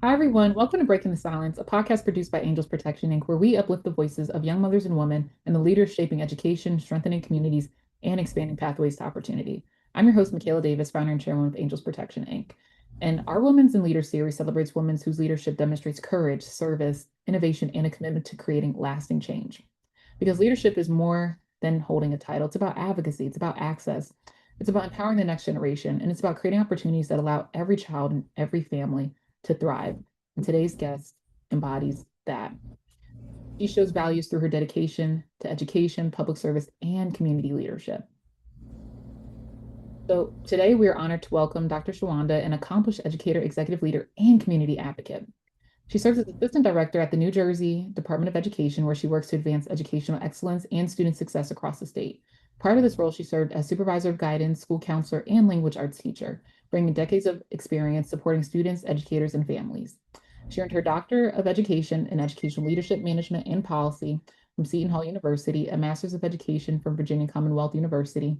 Hi, everyone. Welcome to Breaking the Silence, a podcast produced by Angels Protection Inc., where we uplift the voices of young mothers and women and the leaders shaping education, strengthening communities, and expanding pathways to opportunity. I'm your host, Makaila Davis, founder and chairwoman of Angels Protection Inc. And our Women's in Leaders series celebrates women whose leadership demonstrates courage, service, innovation, and a commitment to creating lasting change. Because leadership is more than holding a title, it's about advocacy, it's about access, it's about empowering the next generation, and it's about creating opportunities that allow every child and every family to thrive. And today's guest embodies that. She shows values through her dedication to education, public service, and community leadership. So today we are honored to welcome Dr. Shawanda, an accomplished educator, executive leader, and community advocate. She serves as assistant director at the New Jersey Department of Education, where she works to advance educational excellence and student success across the state. Prior to this role, she served as supervisor of guidance, school counselor, and language arts teacher, bringing decades of experience supporting students, educators, and families. She earned her Doctor of Education in Educational Leadership, Management, and Policy from Seton Hall University, a Master's of Education from Virginia Commonwealth University,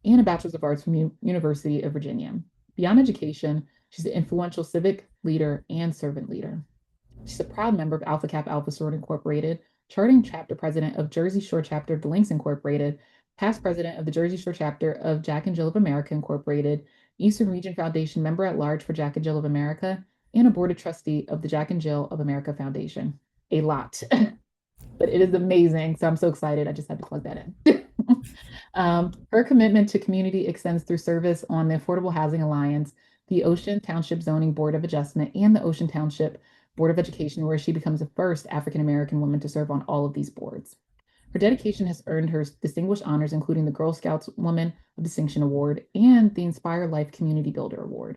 and a Bachelor's of Arts from University of Virginia. Beyond education, she's an influential civic leader and servant leader. She's a proud member of Alpha Kappa Alpha Sorority Incorporated, charting chapter president of Jersey Shore chapter of the Links Incorporated, past president of the Jersey Shore chapter of Jack and Jill of America Incorporated, Eastern Region Foundation member at large for Jack and Jill of America, and a board of trustee of the Jack and Jill of America Foundation. A lot, but it is amazing. So I'm so excited. I just had to plug that in. Her commitment to community extends through service on the Affordable Housing Alliance, the Ocean Township Zoning Board of Adjustment, and the Ocean Township Board of Education, where she becomes the first African American woman to serve on all of these boards. Her dedication has earned her distinguished honors, including the Girl Scouts Woman of Distinction Award and the Inspire Life Community Builder Award.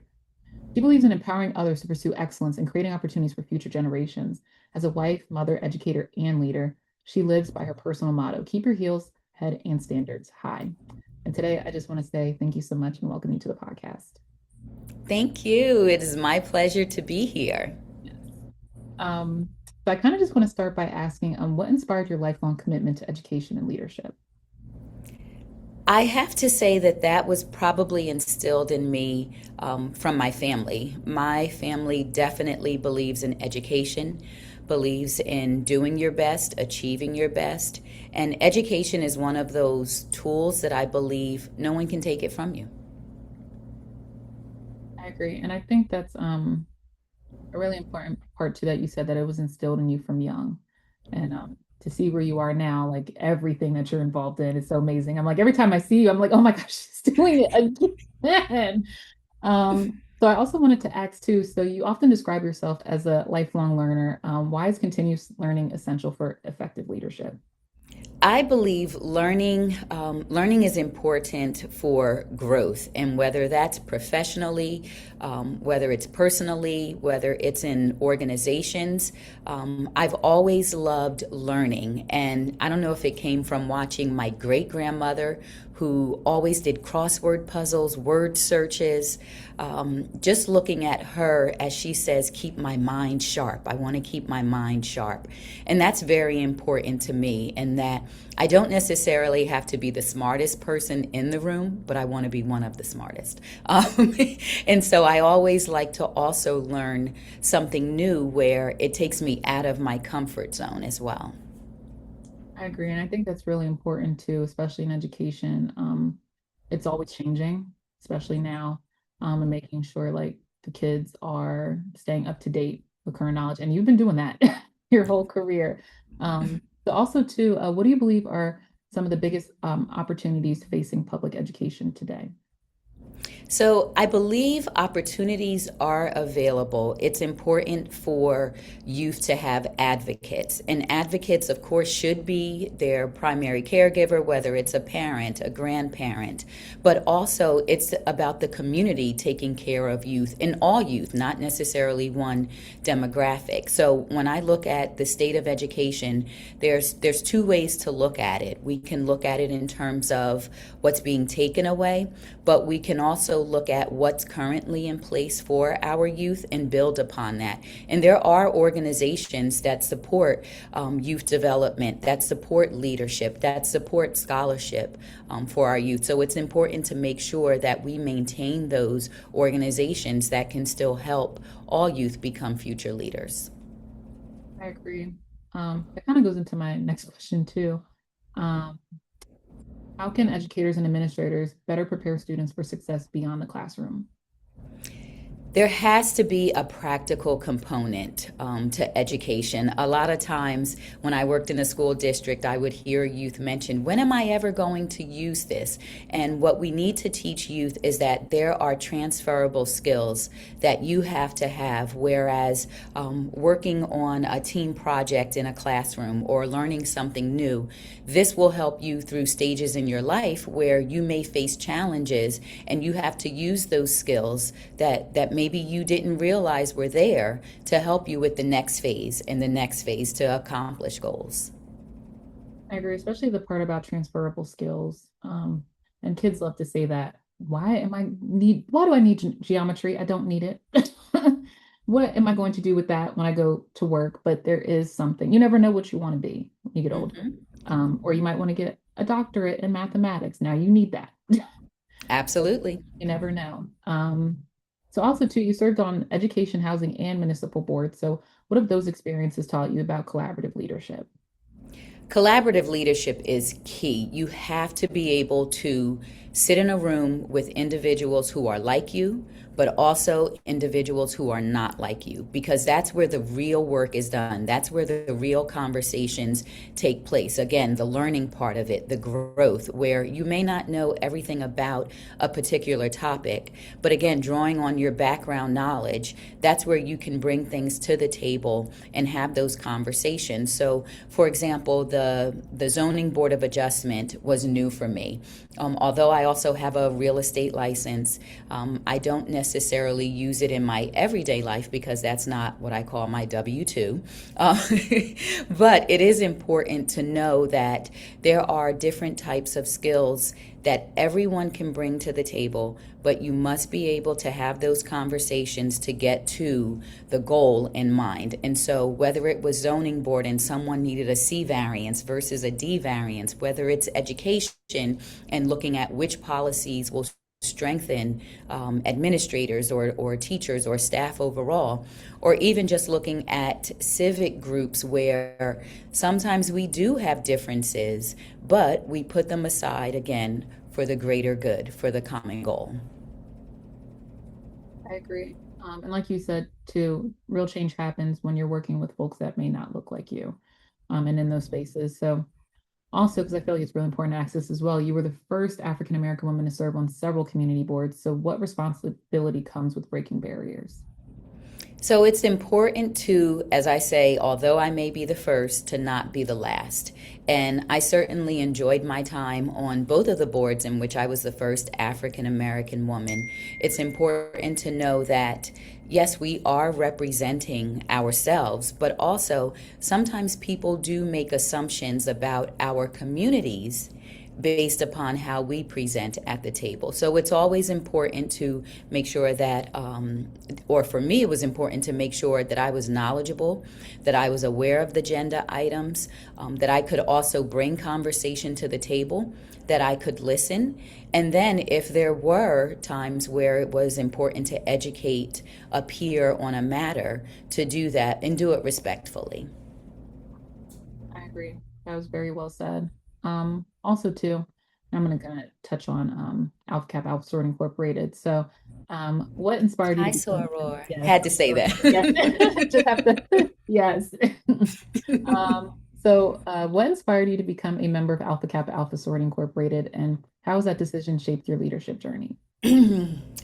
She believes in empowering others to pursue excellence and creating opportunities for future generations. As a wife, mother, educator, and leader, she lives by her personal motto: keep your heels, head, and standards high. And today, I just want to say thank you so much and welcome you to the podcast. Thank you. It is my pleasure to be here. Yes. So I kind of just want to start by asking, what inspired your lifelong commitment to education and leadership? I have to say that that was probably instilled in me from my family. My family definitely believes in education, believes in doing your best, achieving your best. And education is one of those tools that I believe no one can take it from you. I agree. And I think that's a really important part too that you said that it was instilled in you from young. And to see where you are now, like everything that you're involved in is so amazing. I'm like, every time I see you, I'm like, oh my gosh, she's doing it again. So I also wanted to ask too, so you often describe yourself as a lifelong learner. Why is continuous learning essential for effective leadership? I believe learning is important for growth, and whether that's professionally, whether it's personally, whether it's in organizations. I've always loved learning, and I don't know if it came from watching my great grandmother, who always did crossword puzzles, word searches, just looking at her as she says, keep my mind sharp. I want to keep my mind sharp. And that's very important to me, and that I don't necessarily have to be the smartest person in the room, but I want to be one of the smartest. And so I always like to also learn something new where it takes me out of my comfort zone as well. I agree. And I think that's really important too, especially in education. It's always changing, especially now, and making sure like the kids are staying up to date with current knowledge. And you've been doing that your whole career. But also too, what do you believe are some of the biggest opportunities facing public education today? So I believe opportunities are available. It's important for youth to have advocates. And advocates, of course, should be their primary caregiver, whether it's a parent, a grandparent. But also, it's about the community taking care of youth, and all youth, not necessarily one demographic. So when I look at the state of education, there's two ways to look at it. We can look at it in terms of what's being taken away, but we can also also look at what's currently in place for our youth and build upon that. And there are organizations that support youth development, that support leadership, that support scholarship for our youth. So it's important to make sure that we maintain those organizations that can still help all youth become future leaders. I agree. That kind of goes into my next question too. Um, how can educators and administrators better prepare students for success beyond the classroom? There has to be a practical component to education. A lot of times when I worked in a school district, I would hear youth mention, when am I ever going to use this? And what we need to teach youth is that there are transferable skills that you have to have, whereas working on a team project in a classroom or learning something new, this will help you through stages in your life where you may face challenges and you have to use those skills that maybe you didn't realize were there to help you with the next phase and the next phase to accomplish goals. I agree, especially the part about transferable skills. And kids love to say that. Why do I need geometry? I don't need it. What am I going to do with that when I go to work? But there is something. You never know what you want to be when you get older. Mm-hmm. Or you might want to get a doctorate in mathematics. Now you need that. Absolutely. You never know. So also too, you served on education, housing, and municipal boards. So what have those experiences taught you about collaborative leadership? Collaborative leadership is key. You have to be able to sit in a room with individuals who are like you, but also individuals who are not like you, because that's where the real work is done. That's where the real conversations take place. Again, the learning part of it, the growth, where you may not know everything about a particular topic, but again, drawing on your background knowledge, that's where you can bring things to the table and have those conversations. So, for example, the zoning board of adjustment was new for me. Although I also have a real estate license, I don't necessarily use it in my everyday life because that's not what I call my W-2. But it is important to know that there are different types of skills that everyone can bring to the table, but you must be able to have those conversations to get to the goal in mind. And so whether it was zoning board and someone needed a C variance versus a D variance, whether it's education and looking at which policies will strengthen administrators or teachers or staff overall, or even just looking at civic groups where sometimes we do have differences, but we put them aside again for the greater good, for the common goal. I agree. And like you said, too, real change happens when you're working with folks that may not look like you, and in those spaces. So also, because I feel like it's really important to access as well, you were the first African American woman to serve on several community boards. So what responsibility comes with breaking barriers? So it's important to, as I say, although I may be the first, to not be the last. And I certainly enjoyed my time on both of the boards in which I was the first African American woman. It's important to know that, yes, we are representing ourselves, but also sometimes people do make assumptions about our communities based upon how we present at the table. So it's always important to make sure that, or for me, it was important to make sure that I was knowledgeable, that I was aware of the agenda items, that I could also bring conversation to the table, that I could listen. And then if there were times where it was important to educate a peer on a matter, to do that and do it respectfully. I agree. That was very well said. Also, too, I'm going to kind of touch on Alpha Kappa Alpha Sorority Incorporated. So, what inspired you to Hi, become? Soror. Yes, Had to say yes, that. just have to. Yes. What inspired you to become a member of Alpha Kappa Alpha Sorority Incorporated, and how has that decision shaped your leadership journey?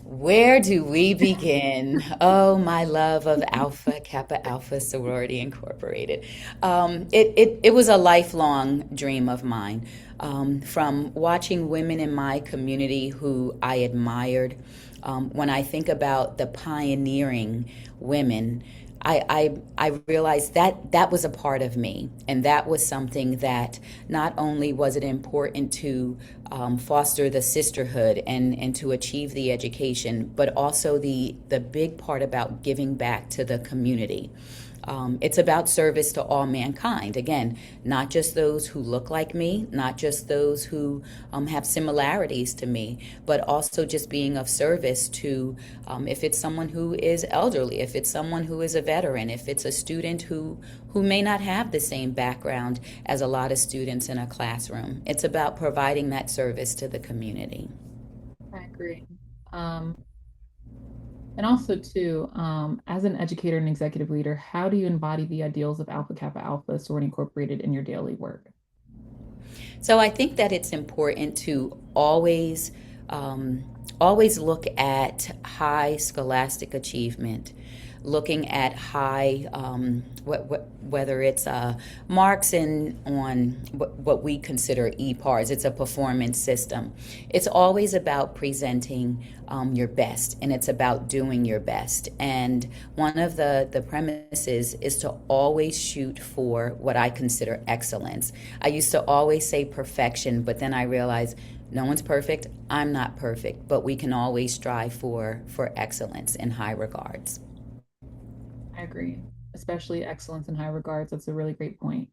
Where do we begin? Oh, my love of Alpha Kappa Alpha Sorority Incorporated. It was a lifelong dream of mine. From watching women in my community who I admired, when I think about the pioneering women, I realized that that was a part of me, and that was something that not only was it important to foster the sisterhood and to achieve the education, but also the big part about giving back to the community. It's about service to all mankind. Again, not just those who look like me, not just those who have similarities to me, but also just being of service to, if it's someone who is elderly, if it's someone who is a veteran, if it's a student who may not have the same background as a lot of students in a classroom. It's about providing that service to the community. I agree. Um, and also, too, as an educator and executive leader, how do you embody the ideals of Alpha Kappa Alpha sorority incorporated in your daily work? So I think that it's important to always look at high scholastic achievement, looking at high, whether it's marks in on what we consider EPARs. It's a performance system. It's always about presenting your best, and it's about doing your best. And one of the premises is to always shoot for what I consider excellence. I used to always say perfection, but then I realized no one's perfect. I'm not perfect, but we can always strive for excellence in high regards. I agree, especially excellence in high regards. That's a really great point.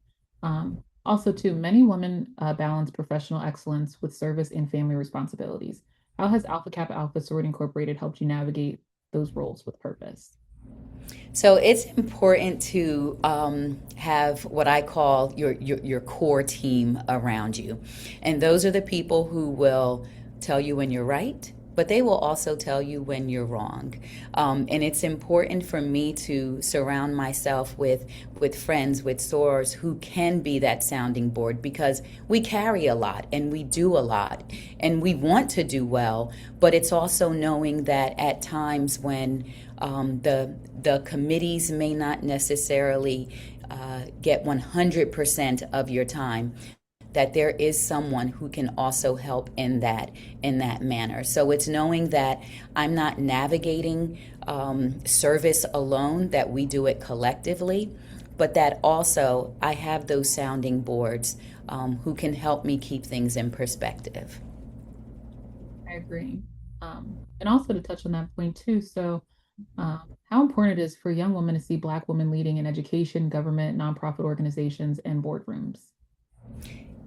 Also, too, many women balance professional excellence with service and family responsibilities. How has Alpha Kappa Alpha Sorority Incorporated helped you navigate those roles with purpose? So it's important to have what I call your core team around you. And those are the people who will tell you when you're right, but they will also tell you when you're wrong. And it's important for me to surround myself with friends, with sorors who can be that sounding board, because we carry a lot and we do a lot and we want to do well, but it's also knowing that at times when the committees may not necessarily get 100% of your time, that there is someone who can also help in that manner. So it's knowing that I'm not navigating service alone, that we do it collectively, but that also I have those sounding boards who can help me keep things in perspective. I agree. And also to touch on that point too, so how important it is for young women to see Black women leading in education, government, nonprofit organizations, and boardrooms.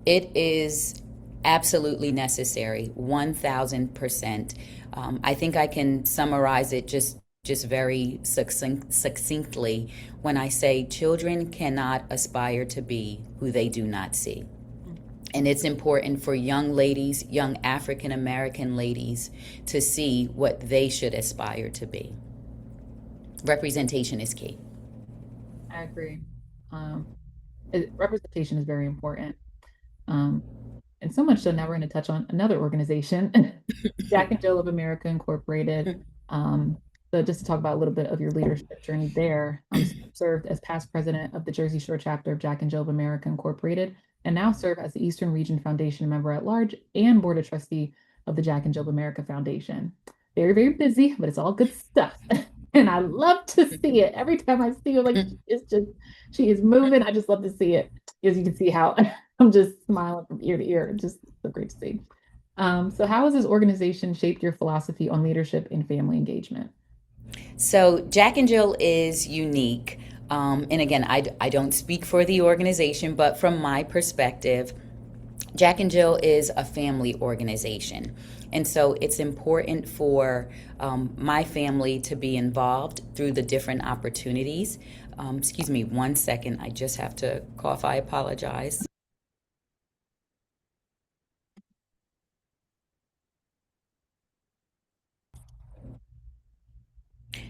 It is absolutely necessary, 1000%. I think I can summarize it just very succinctly when I say children cannot aspire to be who they do not see. And it's important for young ladies, young African American ladies, to see what they should aspire to be. Representation is key. I agree. Um, Representation is very important. Um, and so much so now we're going to touch on another organization, Jack and Jill of America Incorporated. So just to talk about a little bit of your leadership journey there, served as past president of the Jersey Shore chapter of Jack and Jill of America Incorporated, and now serve as the Eastern Region Foundation member at large and board of trustee of the Jack and Jill of America Foundation. Very, very busy, but it's all good stuff. And I love to see it. Every time I see her, like it's just she is moving. I just love to see it. As you can see how I'm just smiling from ear to ear. Just so great to see. So how has this organization shaped your philosophy on leadership and family engagement? So Jack and Jill is unique. And again, I don't speak for the organization, but from my perspective, Jack and Jill is a family organization. And so it's important for my family to be involved through the different opportunities. Excuse me 1 second, I just have to cough. I apologize.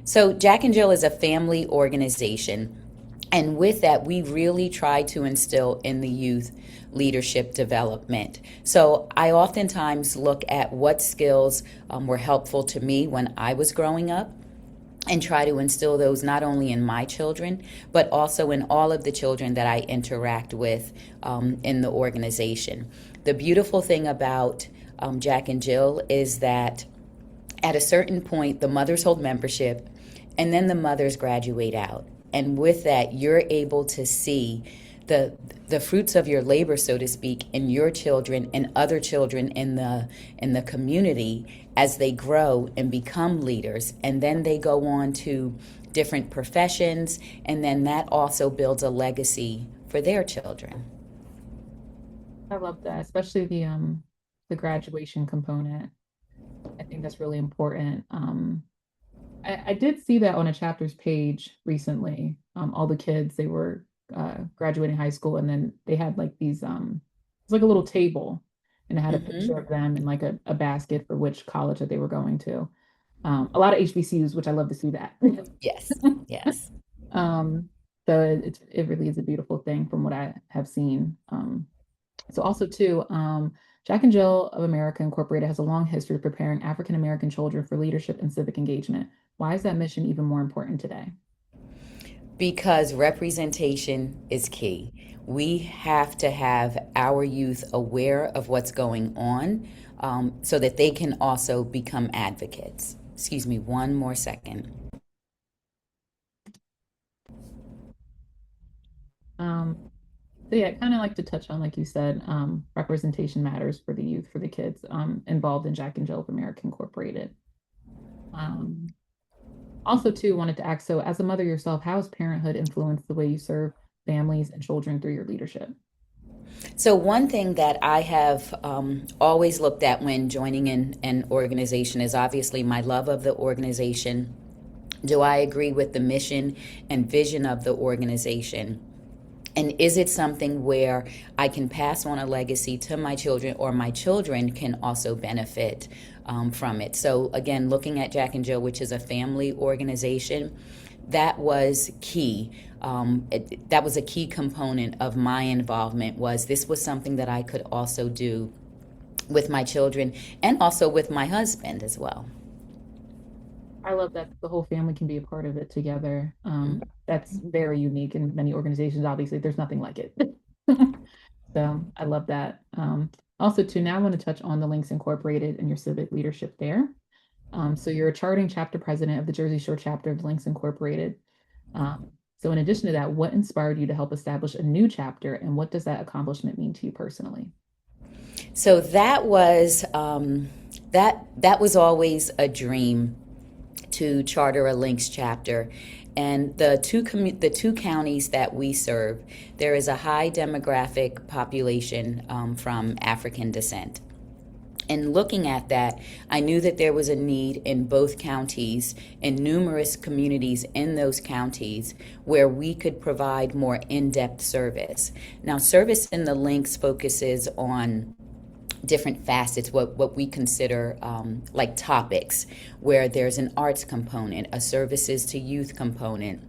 So Jack and Jill is a family organization. And with that, we really try to instill in the youth leadership development. So I oftentimes look at what skills were helpful to me when I was growing up and try to instill those not only in my children, but also in all of the children that I interact with in the organization. The beautiful thing about Jack and Jill is that at a certain point, the mothers hold membership and then the mothers graduate out. And with that, you're able to see the fruits of your labor, so to speak, in your children and other children in the community as they grow and become leaders. And then they go on to different professions, and then that also builds a legacy for their children. I love that, especially the graduation component. I think that's really important. I did see that on a chapter's page recently. All the kids, they were graduating high school, and then they had like these it's like a little table, and it had a picture Hmm. of them and like a basket for which college that they were going to. A lot of HBCUs, which I love to see that. Yes, yes. Um, so it really is a beautiful thing from what I have seen. So also too, Jack and Jill of America Incorporated has a long history of preparing African American children for leadership and civic engagement. Why is that mission even more important today? Because representation is key. We have to have our youth aware of what's going on, so that they can also become advocates. Excuse me, one more second. Um, so yeah, kind of like to touch on, like you said, representation matters for the youth, for the kids involved in Jack and Jill of America Incorporated. Um, Also, too, wanted to ask, so as a mother yourself, how has parenthood influenced the way you serve families and children through your leadership? So, one thing that I have always looked at when joining in an organization is obviously my love of the organization. Do I agree with the mission and vision of the organization? And is it something where I can pass on a legacy to my children, or my children can also benefit from it? So, again, looking at Jack and Jill, which is a family organization, that was key. That was a key component of my involvement. Was this was something that I could also do with my children and also with my husband as well. I love that the whole family can be a part of it together. That's very unique in many organizations. Obviously, there's nothing like it. So I love that. Also, too, now I want to touch on the Links Incorporated and your civic leadership there. So you're a charting chapter president of the Jersey Shore chapter of Links Incorporated. So in addition to that, what inspired you to help establish a new chapter, and what does that accomplishment mean to you personally? So that was that was always a dream, to charter a links chapter. And the two counties that we serve, there is a high demographic population from African descent. And looking at that, I knew that there was a need in both counties, in numerous communities in those counties, where we could provide more in-depth service. Now, service in the links focuses on different facets, what we consider like topics, where there's an arts component, a services to youth component,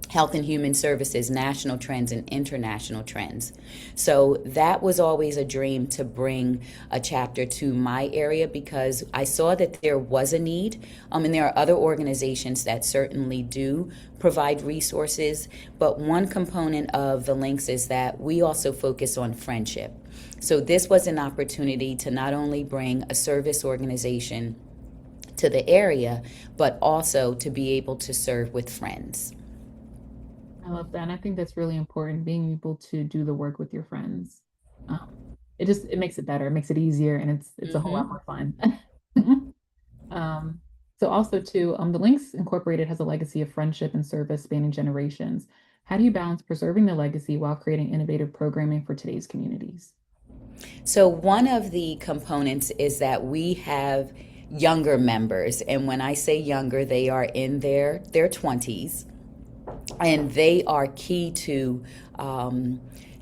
health and human services, national trends and international trends. So that was always a dream, to bring a chapter to my area, because I saw that there was a need. And there are other organizations that certainly do provide resources. But one component of the links is that we also focus on friendship. So this was an opportunity to not only bring a service organization to the area, but also to be able to serve with friends. I love that. And I think that's really important, being able to do the work with your friends. Um, it makes it better, it makes it easier, and it's a whole lot Mm-hmm. more fun. Um, so also too, the Links Incorporated has a legacy of friendship and service spanning generations. How do you balance preserving the legacy while creating innovative programming for today's communities? So, one of the components is that we have younger members. And when I say younger, they are in their 20s. And they are key to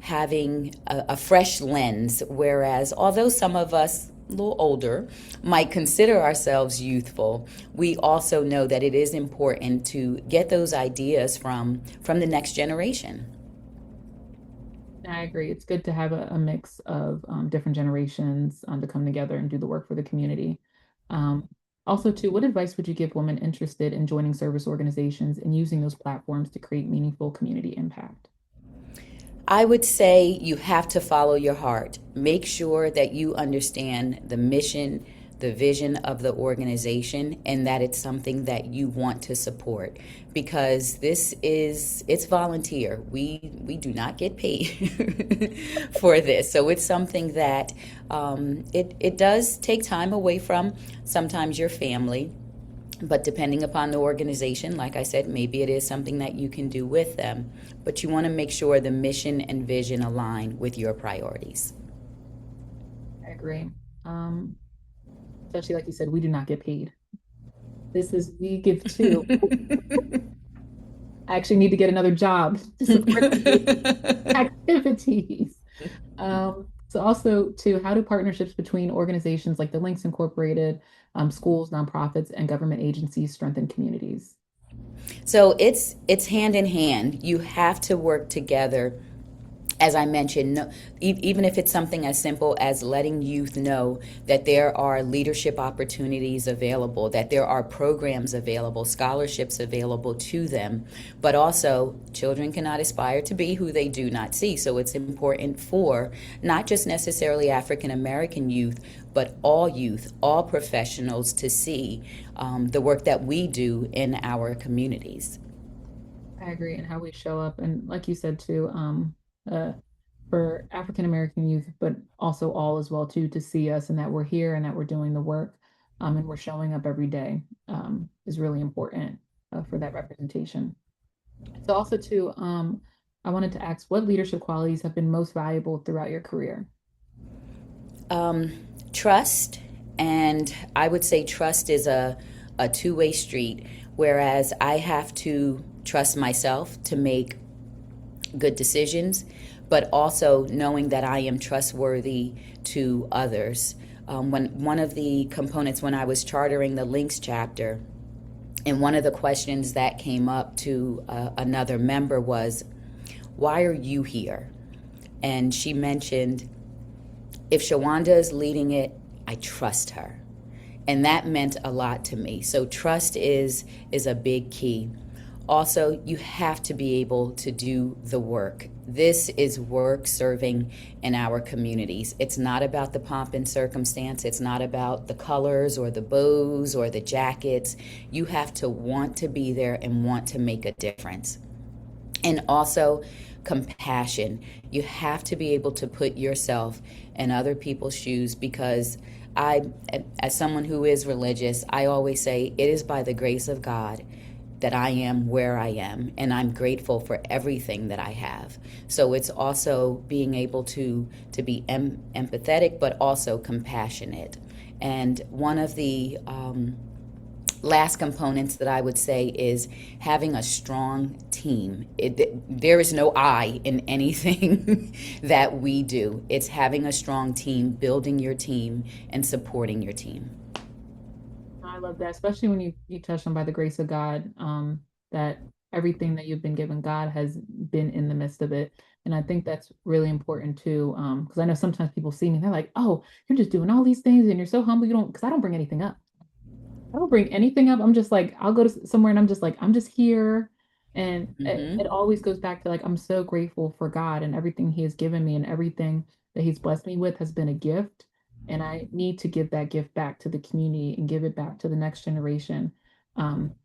having a fresh lens. Whereas, although some of us, a little older, might consider ourselves youthful, we also know that it is important to get those ideas from the next generation. I agree. It's good to have a mix of different generations to come together and do the work for the community. Um, Also, too, what advice would you give women interested in joining service organizations and using those platforms to create meaningful community impact? I would say you have to follow your heart. Make sure that you understand the mission, the vision of the organization, and that it's something that you want to support, because it's volunteer. We do not get paid for this, so it's something that it does take time away from sometimes your family, but depending upon the organization, like I said, maybe it is something that you can do with them. But you want to make sure the mission and vision align with your priorities. I agree. Um, Especially like you said, we do not get paid. We give too. I actually need to get another job to support these activities. So also too, how do partnerships between organizations like the Links Incorporated, schools, nonprofits, and government agencies strengthen communities? So it's hand in hand. You have to work together. As I mentioned, no, even if it's something as simple as letting youth know that there are leadership opportunities available, that there are programs available, scholarships available to them, but also children cannot aspire to be who they do not see. So it's important for not just necessarily African American youth, but all youth, all professionals to see the work that we do in our communities. I agree, and how we show up, and like you said too, uh, for African American youth, but also all as well too, to see us and that we're here and that we're doing the work, and we're showing up every day, is really important for that representation. So also too, I wanted to ask, what leadership qualities have been most valuable throughout your career? Um, Trust, and I would say trust is a two-way street, whereas I have to trust myself to make good decisions, but also knowing that I am trustworthy to others. When one of the components when I was chartering the Links chapter, and one of the questions that came up to another member was, "Why are you here?" And she mentioned, "If Shawanda is leading it, I trust her." And that meant a lot to me. So trust is a big key. Also, you have to be able to do the work. This is work serving in our communities. It's not about the pomp and circumstance. It's not about the colors or the bows or the jackets. You have to want to be there and want to make a difference. And also, compassion. You have to be able to put yourself in other people's shoes, because I, as someone who is religious, I always say it is by the grace of God that I am where I am, and I'm grateful for everything that I have. So it's also being able to be empathetic, but also compassionate. And one of the last components that I would say is having a strong team. There is no I in anything that we do. It's having a strong team, building your team, and supporting your team. I love that, especially when you touched on by the grace of God, that everything that you've been given, God has been in the midst of it. And I think that's really important too. Because I know sometimes people see me, they're like, oh, you're just doing all these things and you're so humble. You don't, because I don't bring anything up. I don't bring anything up. I'm just like, I'll go to somewhere and I'm just like, I'm just here. And it Mm-hmm. always goes back to like, I'm so grateful for God and everything He has given me, and everything that He's blessed me with has been a gift. And I need to give that gift back to the community and give it back to the next generation. Um,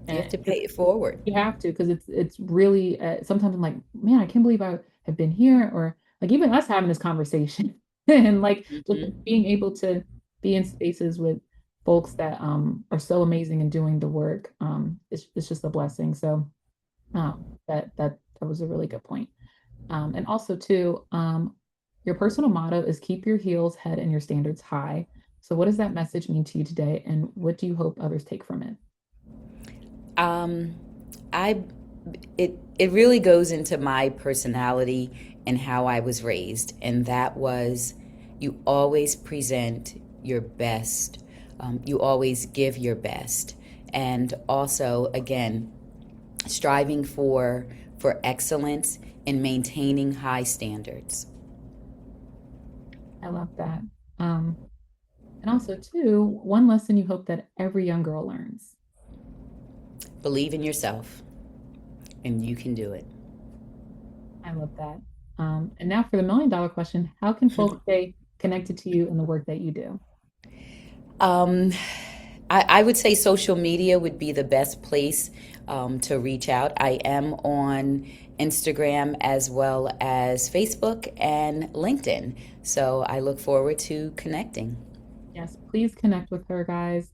You have and to pay it forward. you have to, because it's really, sometimes I'm like, man, I can't believe I have been here, or like even us having this conversation and like just Mm-hmm. being able to be in spaces with folks that are so amazing and doing the work. It's just a blessing. So that was a really good point. And also too, your personal motto is keep your heels, head, and your standards high. So what does that message mean to you today, and what do you hope others take from it? Um, I it really goes into my personality and how I was raised, and that was, you always present your best. You always give your best, and also again striving for excellence and maintaining high standards. I love that. Um, and also too, one lesson you hope that every young girl learns. Believe in yourself, and you can do it. I love that. And now for the $1 million question, how can folks stay connected to you and the work that you do? Um, I would say social media would be the best place to reach out. I am on Instagram as well as Facebook and LinkedIn. So I look forward to connecting. Yes, please connect with her, guys.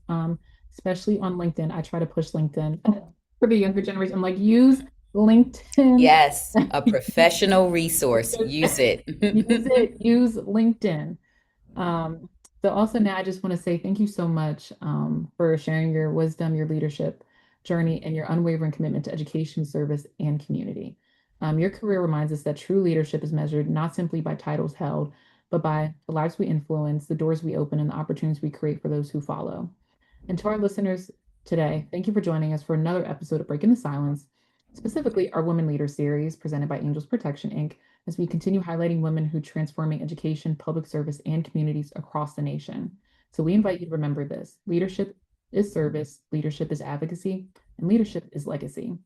Especially on LinkedIn. I try to push LinkedIn for the younger generation. I'm like, use LinkedIn. Yes, a professional resource. Use it. Use it, use LinkedIn. Um, so also now I just want to say thank you so much for sharing your wisdom, your leadership journey, and your unwavering commitment to education, service, and community. Your career reminds us that true leadership is measured not simply by titles held, but by the lives we influence, the doors we open, and the opportunities we create for those who follow. And to our listeners today, thank you for joining us for another episode of Breaking the Silence, specifically our Women Leaders series presented by Angels Protection, Inc., as we continue highlighting women who transforming education, public service, and communities across the nation. So we invite you to remember this: leadership is service, leadership is advocacy, and leadership is legacy.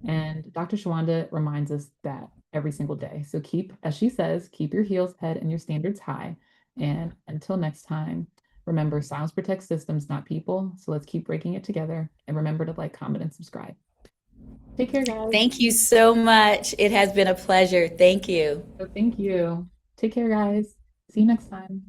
And Dr. Shawanda reminds us that every single day. So keep, as she says, keep your heels head and your standards high. And until next time, remember, silence protects systems, not people. So let's keep breaking it together. And remember to like, comment, and subscribe. Take care, guys. Thank you so much. It has been a pleasure. Thank you. So thank you. Take care, guys. See you next time.